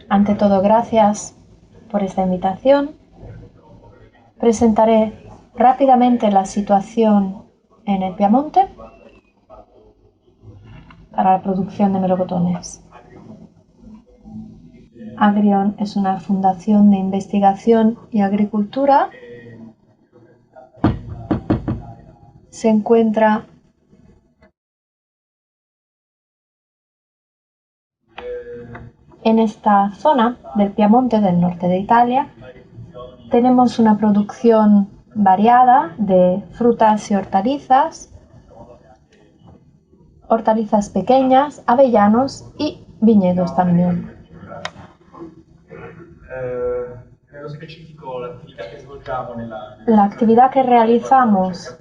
Ante todo, gracias por esta invitación. Presentaré rápidamente la situación en el Piamonte para la producción de melocotones. Agrion es una fundación de investigación y agricultura. Se encuentra en esta zona del Piamonte, del norte de Italia. Tenemos una producción variada de frutas y hortalizas, hortalizas pequeñas, avellanos y viñedos también. La actividad que realizamos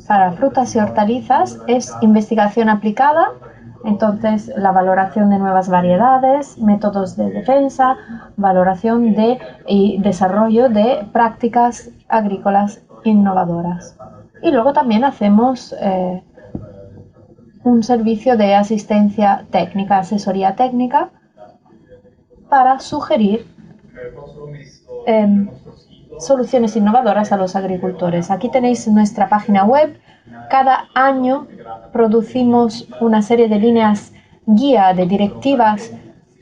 para frutas y hortalizas es investigación aplicada, entonces la valoración de nuevas variedades, métodos de defensa, valoración y desarrollo de prácticas agrícolas innovadoras. Y luego también hacemos un servicio de asistencia técnica, asesoría técnica, para sugerir soluciones innovadoras a los agricultores. Aquí tenéis nuestra página web. Cada año producimos una serie de líneas guía, de directivas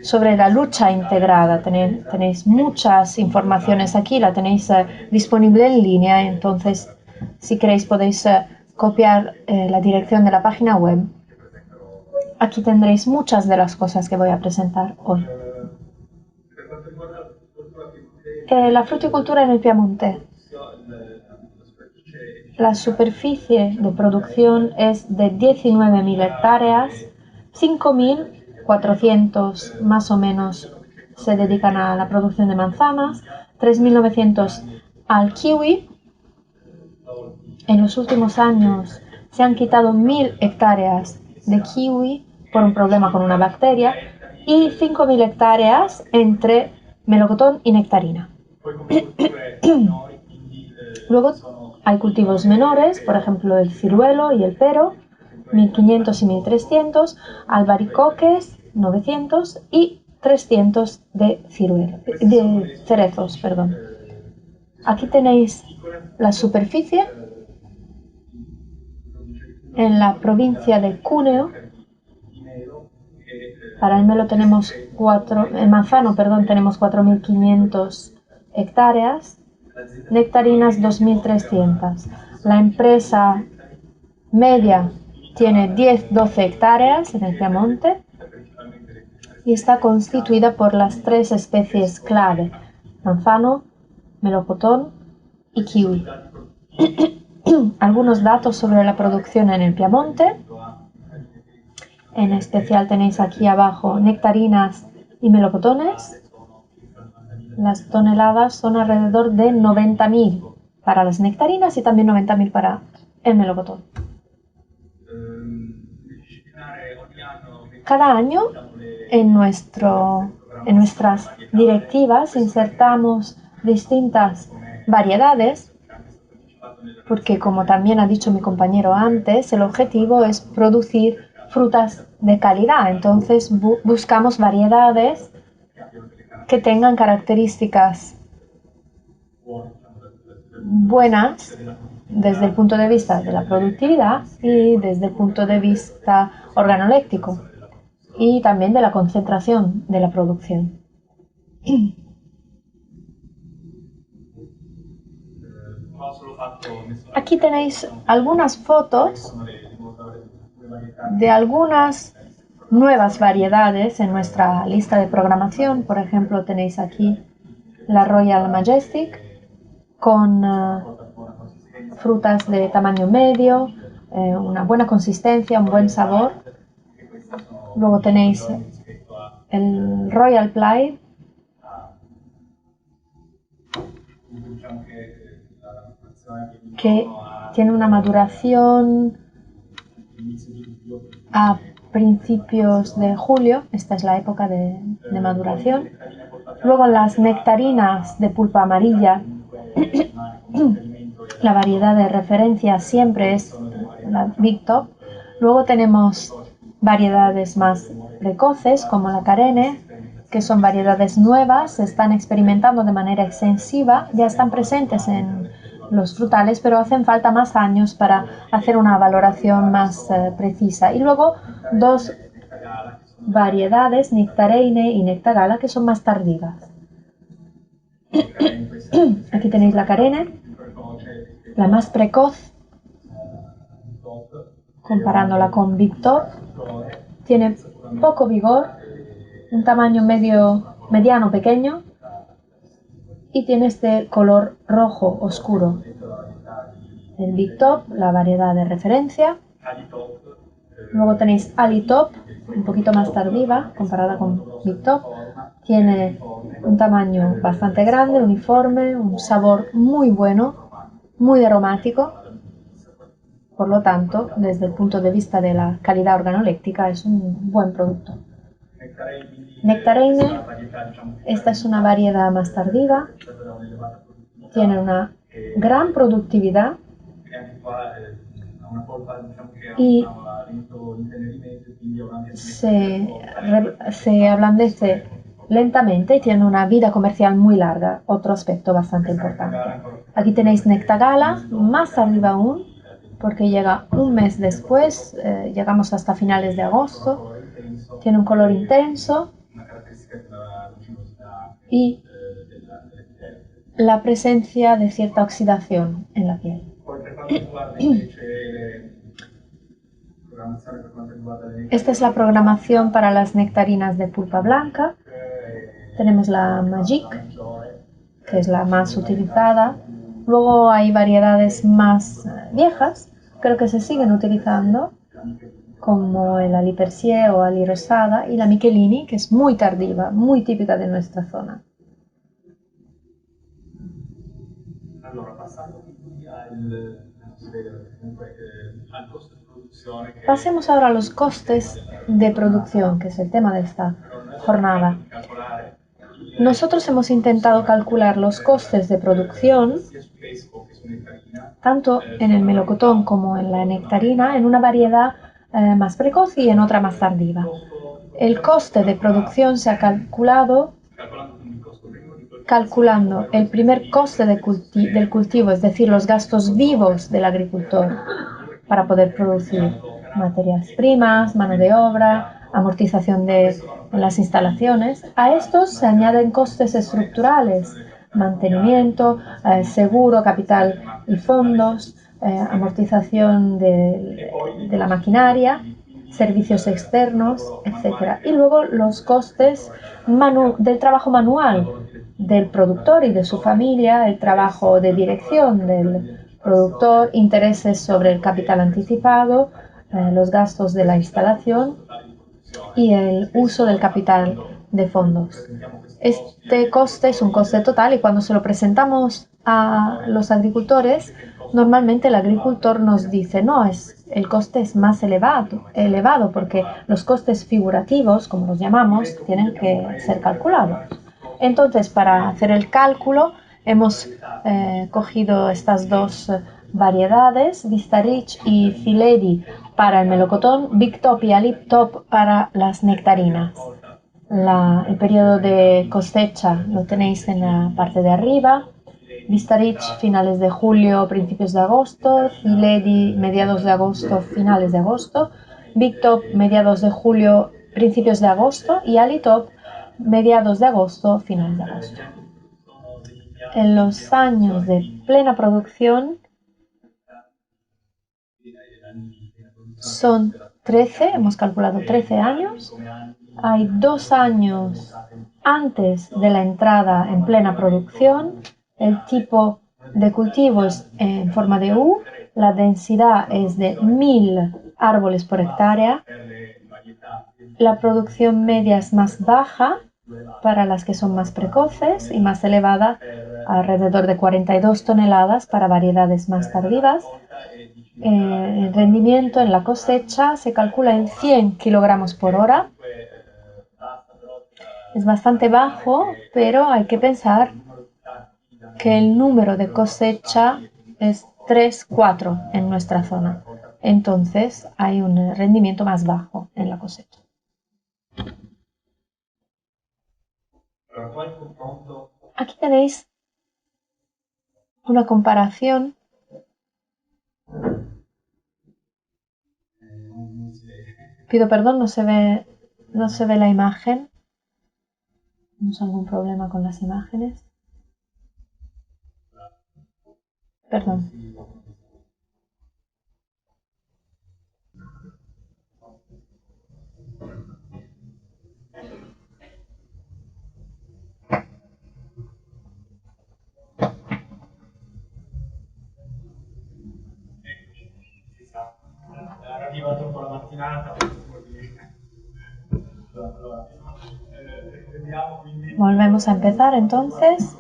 sobre la lucha integrada. Tenéis muchas informaciones aquí, la tenéis disponible en línea, entonces si queréis podéis copiar la dirección de la página web. Aquí tendréis muchas de las cosas que voy a presentar hoy. La fruticultura en el Piamonte. La superficie de producción es de 19.000 hectáreas, 5.400 más o menos se dedican a la producción de manzanas, 3.900 al kiwi. En los últimos años se han quitado 1.000 hectáreas de kiwi por un problema con una bacteria y 5.000 hectáreas entre melocotón y nectarina. Luego hay cultivos menores, por ejemplo el ciruelo y el pero, 1.500 y 1.300, albaricoques, 900 y 300 de cerezos. Aquí tenéis la superficie. En la provincia de Cuneo, para el manzano tenemos 4.500 hectáreas, nectarinas 2.300. La empresa media tiene 10-12 hectáreas en el Piamonte y está constituida por las 3 especies clave: manzano, melocotón y kiwi. Algunos datos sobre la producción en el Piamonte. En especial tenéis aquí abajo nectarinas y melocotones. Las toneladas son alrededor de 90.000 para las nectarinas y también 90.000 para el melocotón. Cada año en nuestras directivas insertamos distintas variedades, porque como también ha dicho mi compañero antes, el objetivo es producir frutas de calidad. Entonces buscamos variedades que tengan características buenas desde el punto de vista de la productividad y desde el punto de vista organoléptico y también de la concentración de la producción. Aquí tenéis algunas fotos de algunas nuevas variedades en nuestra lista de programación. Por ejemplo, tenéis aquí la Royal Majestic con frutas de tamaño medio, una buena consistencia, un buen sabor. Luego tenéis el Royal Ply, que tiene una maduración a principios de julio. Esta es la época de maduración. Luego las nectarinas de pulpa amarilla. La variedad de referencia siempre es la Big Top. Luego tenemos variedades más precoces como la Carene, que son variedades nuevas, se están experimentando de manera extensiva, ya están presentes en los frutales, pero hacen falta más años para hacer una valoración más precisa. Y luego dos variedades, Nectarine y Nectagala, que son más tardivas. Aquí tenéis la Carene, la más precoz, comparándola con Big Top. Tiene poco vigor, un tamaño mediano pequeño y tiene este color rojo oscuro. El Big Top, la variedad de referencia. Luego tenéis Ali Top, un poquito más tardiva comparada con Big Top. Tiene un tamaño bastante grande, uniforme, un sabor muy bueno, muy aromático. Por lo tanto, desde el punto de vista de la calidad organoléptica, es un buen producto. Nectarine, esta es una variedad más tardiva, tiene una gran productividad y se ablandece lentamente y tiene una vida comercial muy larga, otro aspecto bastante importante. Aquí tenéis Nectagala, más arriba aún, porque llega un mes después, llegamos hasta finales de agosto, tiene un color intenso y la presencia de cierta oxidación en la piel. Esta es la programación para las nectarinas de pulpa blanca. Tenemos la Magic, que es la más utilizada. Luego hay variedades más viejas, creo que se siguen utilizando, como el Ali Persier o Ali Rosada, y la Michelini, que es muy tardiva, muy típica de nuestra zona. Pasemos ahora a los costes de producción, que es el tema de esta jornada. Nosotros hemos intentado calcular los costes de producción, tanto en el melocotón como en la nectarina, en una variedad más precoz y en otra más tardiva. El coste de producción se ha calculado calculando el primer coste del cultivo, es decir, los gastos vivos del agricultor para poder producir materias primas, mano de obra, amortización de las instalaciones. A estos se añaden costes estructurales, mantenimiento, seguro, capital y fondos, amortización de la maquinaria, servicios externos, etc. Y luego los costes del trabajo manual del productor y de su familia, el trabajo de dirección del productor, intereses sobre el capital anticipado, los gastos de la instalación y el uso del capital de fondos. Este coste es un coste total y cuando se lo presentamos a los agricultores, normalmente el agricultor nos dice, no, el coste es más elevado porque los costes figurativos, como los llamamos, tienen que ser calculados. Entonces, para hacer el cálculo, hemos cogido estas dos variedades, Vista Rich y Filedi para el melocotón, Big Top y Alip Top para las nectarinas. El periodo de cosecha lo tenéis en la parte de arriba. Vista Rich, finales de julio, principios de agosto. Filedi, mediados de agosto, finales de agosto. Big Top, mediados de julio, principios de agosto. Y Ali Top, mediados de agosto, finales de agosto. En los años de plena producción son 13, hemos calculado 13 años. Hay 2 años antes de la entrada en plena producción. El tipo de cultivo es en forma de U. La densidad es de 1000 árboles por hectárea. La producción media es más baja para las que son más precoces y más elevada, alrededor de 42 toneladas para variedades más tardivas. El rendimiento en la cosecha se calcula en 100 kilogramos por hora. Es bastante bajo, pero hay que pensar que el número de cosecha es 3-4 en nuestra zona. entonces hay un rendimiento más bajo en la cosecha. Aquí tenéis una comparación. Pido perdón, no se ve la imagen. ¿Tenemos algún problema con las imágenes? Perdón. Volvemos a empezar entonces.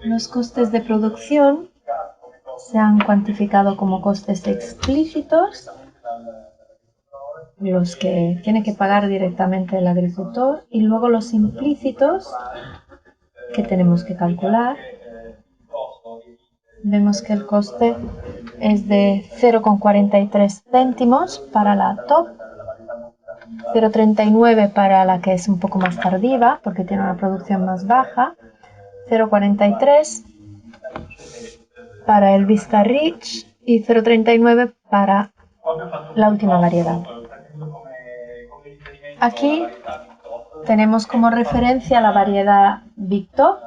Los costes de producción se han cuantificado como costes explícitos, los que tiene que pagar directamente el agricultor, y luego los implícitos que tenemos que calcular. Vemos que el coste es de 0,43 céntimos para la top, 0,39 para la que es un poco más tardiva porque tiene una producción más baja, 0,43 para el Vista Rich y 0,39 para la última variedad. Aquí tenemos como referencia la variedad Big Top.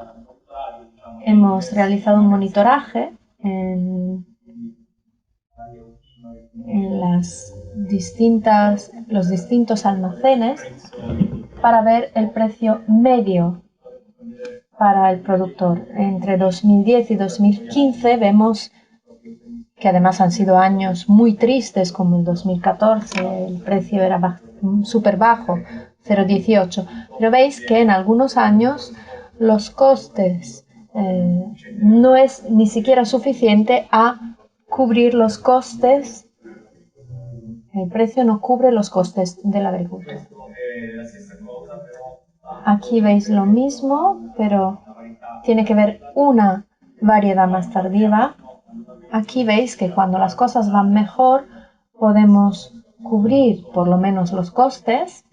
Hemos realizado un monitoraje en los distintos almacenes para ver el precio medio para el productor. Entre 2010 y 2015 vemos que además han sido años muy tristes, como el 2014, el precio era súper bajo, 0,18. Pero veis que en algunos años los costes no es ni siquiera suficiente a cubrir los costes. El precio no cubre los costes del agricultor. Aquí veis lo mismo, pero tiene que ver una variedad más tardiva. Aquí veis que cuando las cosas van mejor podemos cubrir por lo menos los costes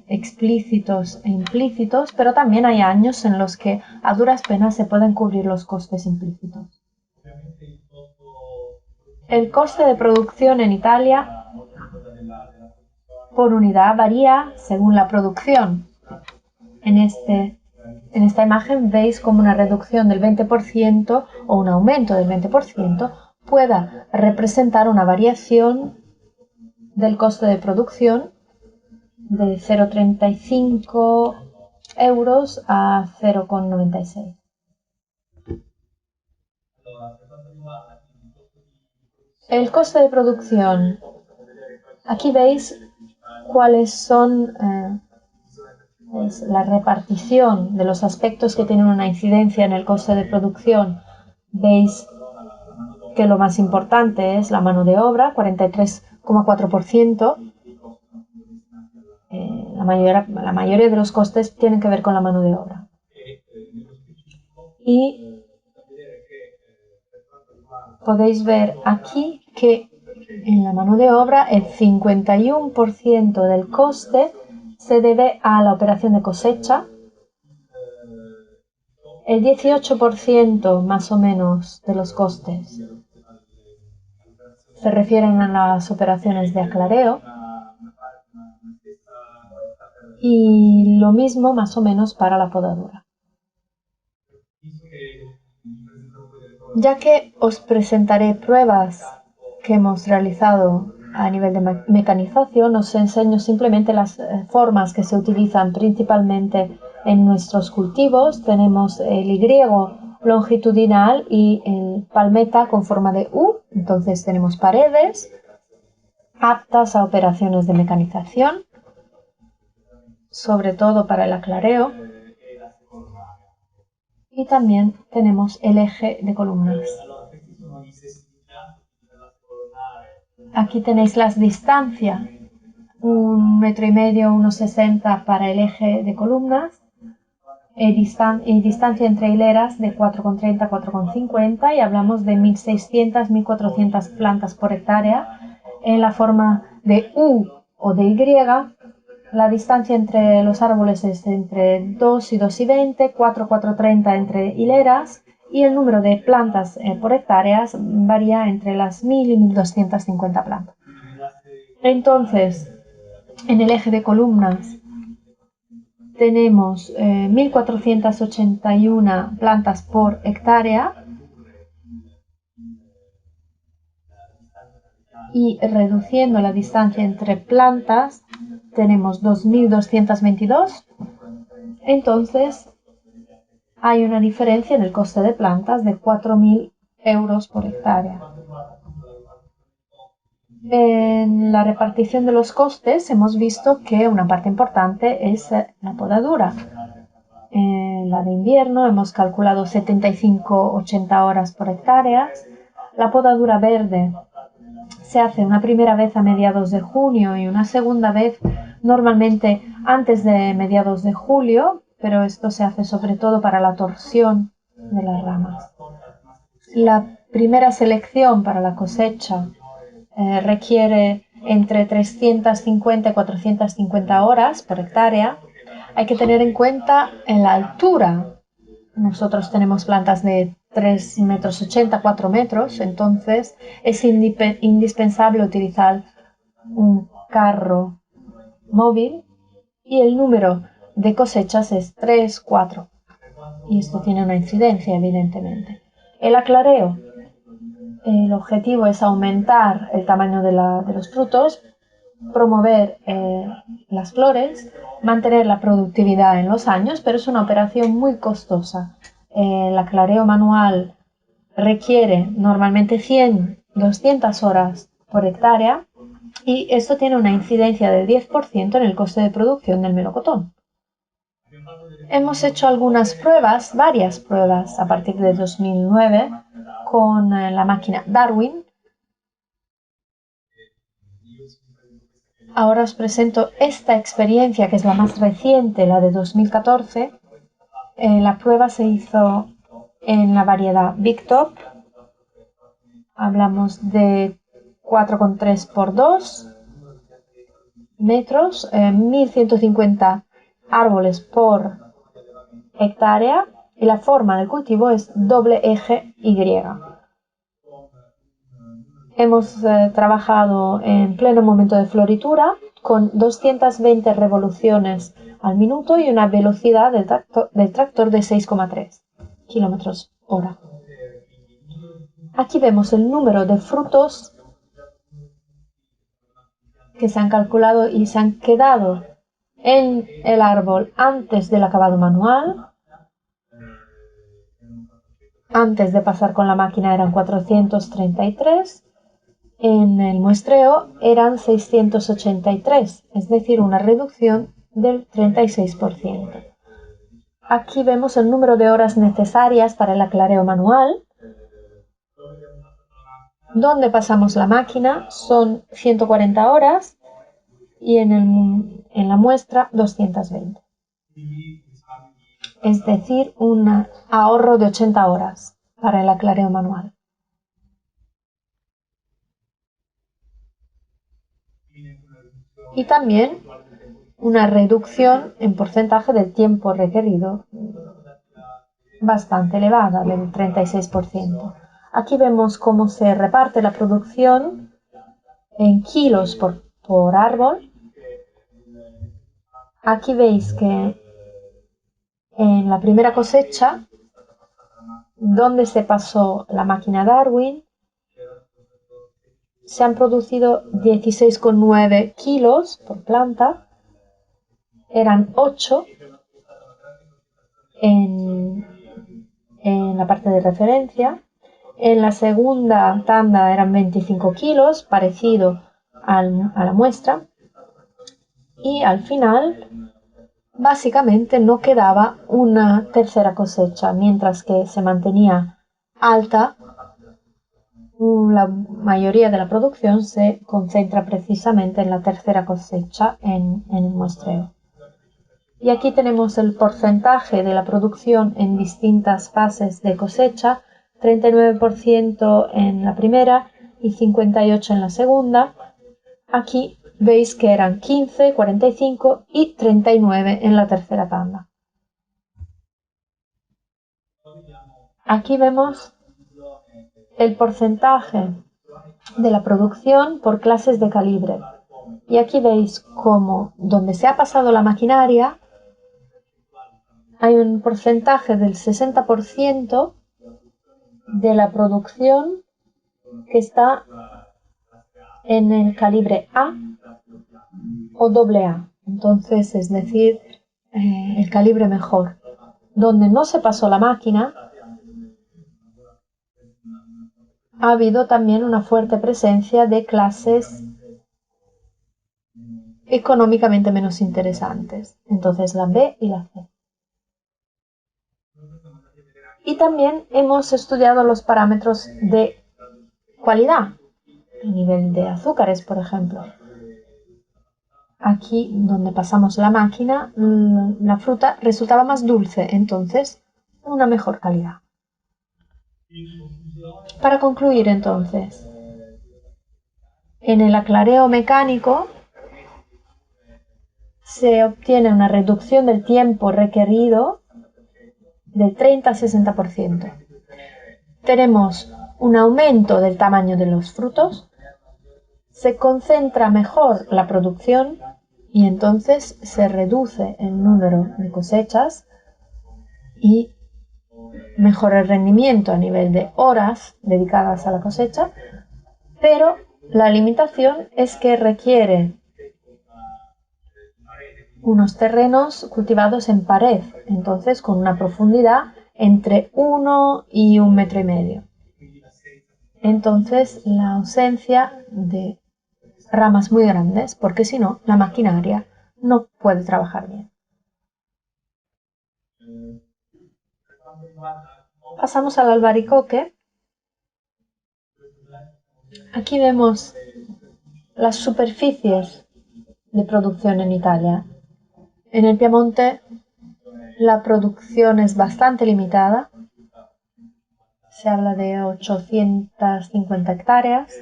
explícitos e implícitos, pero también hay años en los que a duras penas se pueden cubrir los costes implícitos. El coste de producción en Italia por unidad varía según la producción. En esta imagen veis como una reducción del 20% o un aumento del 20% pueda representar una variación del coste de producción de 0,35 euros a 0,96. El coste de producción. Aquí veis cuáles son la repartición de los aspectos que tienen una incidencia en el coste de producción. Veis que lo más importante es la mano de obra, 43,4%. La mayoría de los costes tienen que ver con la mano de obra. Y podéis ver aquí que en la mano de obra el 51% del coste se debe a la operación de cosecha, el 18% más o menos de los costes se refieren a las operaciones de aclareo y lo mismo más o menos para la podadura. Ya que os presentaré pruebas que hemos realizado a nivel de mecanización, os enseño simplemente las formas que se utilizan principalmente en nuestros cultivos. Tenemos el Y longitudinal y el palmeta con forma de U. Entonces tenemos paredes aptas a operaciones de mecanización, sobre todo para el aclareo. Y también tenemos el eje de columnas. Aquí tenéis las distancias, 1,5 m, 1,60 m para el eje de columnas. y distancia entre hileras de 4,30 a 4,50 y hablamos de 1.600-1.400 plantas por hectárea. En la forma de U o de Y, la distancia entre los árboles es entre 2 y 2,20, 4,30 entre hileras y el número de plantas por hectáreas varía entre las 1.000 y 1.250 plantas. Entonces, en el eje de columnas tenemos 1.481 plantas por hectárea y reduciendo la distancia entre plantas tenemos 2.222. Entonces hay una diferencia en el coste de plantas de 4.000 euros por hectárea. En la repartición de los costes hemos visto que una parte importante es la podadura. En la de invierno hemos calculado 75-80 horas por hectárea. La podadura verde se hace una primera vez a mediados de junio y una segunda vez normalmente antes de mediados de julio, pero esto se hace sobre todo para la torsión de las ramas. La primera selección para la cosecha requiere entre 350 y 450 horas por hectárea. Hay que tener en cuenta la altura. Nosotros tenemos plantas de 3,80 metros, 4 metros, entonces es indispensable utilizar un carro móvil y el número de cosechas es 3, 4. Y esto tiene una incidencia, evidentemente. El aclareo. El objetivo es aumentar el tamaño de los frutos, promover las flores, mantener la productividad en los años, pero es una operación muy costosa. El aclareo manual requiere normalmente 100-200 horas por hectárea y esto tiene una incidencia del 10% en el coste de producción del melocotón. Hemos hecho algunas pruebas, varias pruebas a partir de 2009 con la máquina Darwin. Ahora os presento esta experiencia que es la más reciente, la de 2014. La prueba se hizo en la variedad Big Top. Hablamos de 4,3 por 2 metros, 1.150 árboles por hectárea y la forma del cultivo es doble eje Y. Hemos trabajado en pleno momento de floritura con 220 revoluciones al minuto y una velocidad del tractor de 6,3 kilómetros hora. Aquí vemos el número de frutos que se han calculado y se han quedado en el árbol antes del acabado manual. Antes de pasar con la máquina eran 433. En el muestreo eran 683, es decir, una reducción del 36%. Aquí vemos el número de horas necesarias para el aclareo manual. Donde pasamos la máquina son 140 horas y en la muestra 220. Es decir, un ahorro de 80 horas para el aclareo manual. Y también una reducción en porcentaje del tiempo requerido bastante elevada, del 36%. Aquí vemos cómo se reparte la producción en kilos por árbol. Aquí veis que en la primera cosecha, donde se pasó la máquina Darwin, se han producido 16,9 kilos por planta, eran 8 en la parte de referencia. En la segunda tanda eran 25 kilos, parecido a la muestra. Y al final, básicamente no quedaba una tercera cosecha, mientras que se mantenía alta. La mayoría de la producción se concentra precisamente en la tercera cosecha en el muestreo. Y aquí tenemos el porcentaje de la producción en distintas fases de cosecha, 39% en la primera y 58% en la segunda. Aquí veis que eran 15, 45 y 39 en la tercera tanda. Aquí vemos el porcentaje de la producción por clases de calibre. Y aquí veis cómo donde se ha pasado la maquinaria hay un porcentaje del 60% de la producción que está en el calibre A o AA. Entonces, es decir, el calibre mejor. Donde no se pasó la máquina, ha habido también una fuerte presencia de clases económicamente menos interesantes. Entonces, la B y la C. Y también hemos estudiado los parámetros de cualidad, el nivel de azúcares, por ejemplo. Aquí, donde pasamos la máquina, la fruta resultaba más dulce, entonces, una mejor calidad. Para concluir, entonces, en el aclareo mecánico se obtiene una reducción del tiempo requerido del 30 a 60%. Tenemos un aumento del tamaño de los frutos, se concentra mejor la producción y entonces se reduce el número de cosechas y mejora el rendimiento a nivel de horas dedicadas a la cosecha, pero la limitación es que requiere unos terrenos cultivados en pared, entonces con una profundidad entre 1 y 1,5 metros. Entonces la ausencia de ramas muy grandes, porque si no, la maquinaria no puede trabajar bien. Pasamos al albaricoque. Aquí vemos las superficies de producción en Italia. En el Piemonte la producción es bastante limitada. Se habla de 850 hectáreas.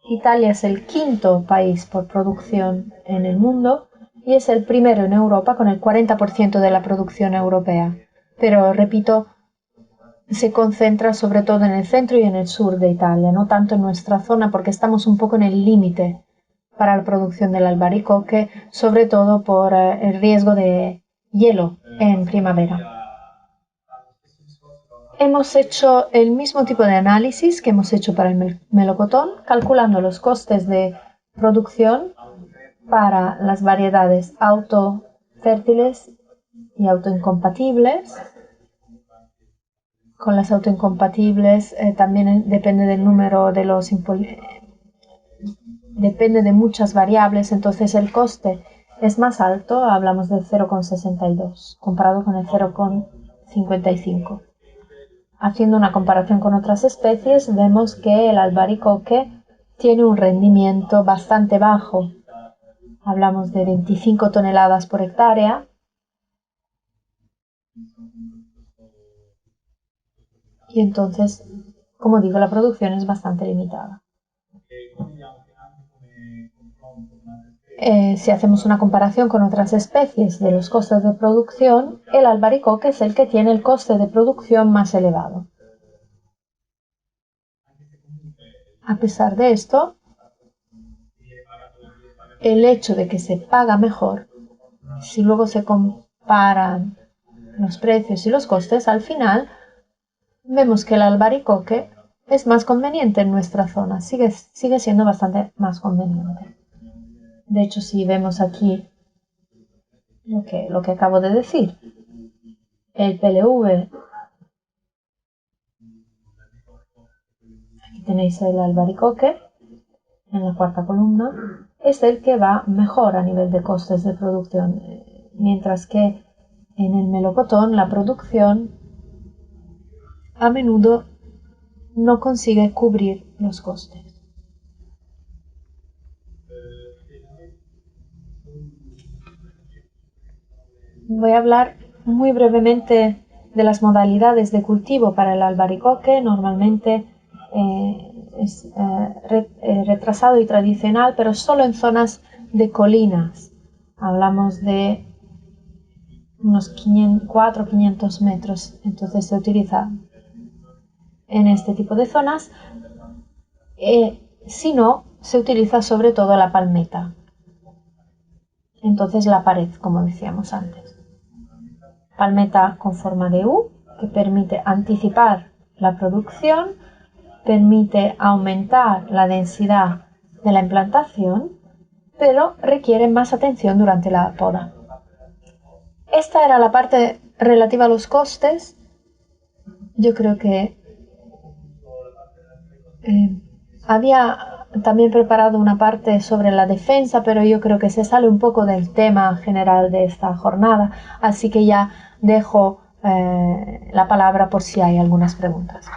Italia es el quinto país por producción en el mundo y es el primero en Europa con el 40% de la producción europea. Pero, repito, se concentra sobre todo en el centro y en el sur de Italia, no tanto en nuestra zona porque estamos un poco en el límite para la producción del albaricoque, sobre todo por el riesgo de hielo en primavera. Hemos hecho el mismo tipo de análisis que hemos hecho para el melocotón, calculando los costes de producción para las variedades autofértiles y autoincompatibles. Con las autoincompatibles también depende del número de los depende de muchas variables, entonces el coste es más alto, hablamos del 0,62 comparado con el 0,55. Haciendo una comparación con otras especies, vemos que el albaricoque tiene un rendimiento bastante bajo. Hablamos de 25 toneladas por hectárea. Y entonces, como digo, la producción es bastante limitada. Si hacemos una comparación con otras especies de los costes de producción, el albaricoque es el que tiene el coste de producción más elevado. A pesar de esto, el hecho de que se paga mejor, si luego se comparan los precios y los costes, al final vemos que el albaricoque es más conveniente en nuestra zona, sigue siendo bastante más conveniente. De hecho, si vemos aquí lo que acabo de decir, el PLV, aquí tenéis el albaricoque en la cuarta columna, es el que va mejor a nivel de costes de producción, mientras que en el melocotón la producción a menudo no consigue cubrir los costes. Voy a hablar muy brevemente de las modalidades de cultivo para el albaricoque. Normalmente es retrasado y tradicional, pero solo en zonas de colinas. Hablamos de unos 400 o 500 metros. Entonces se utiliza en este tipo de zonas. Si no, se utiliza sobre todo la palmeta. Entonces la pared, como decíamos antes. Palmeta con forma de U, que permite anticipar la producción, permite aumentar la densidad de la implantación, pero requiere más atención durante la poda. Esta era la parte relativa a los costes. Yo creo que había también preparado una parte sobre la defensa, pero yo creo que se sale un poco del tema general de esta jornada, así que ya dejo la palabra por si hay algunas preguntas.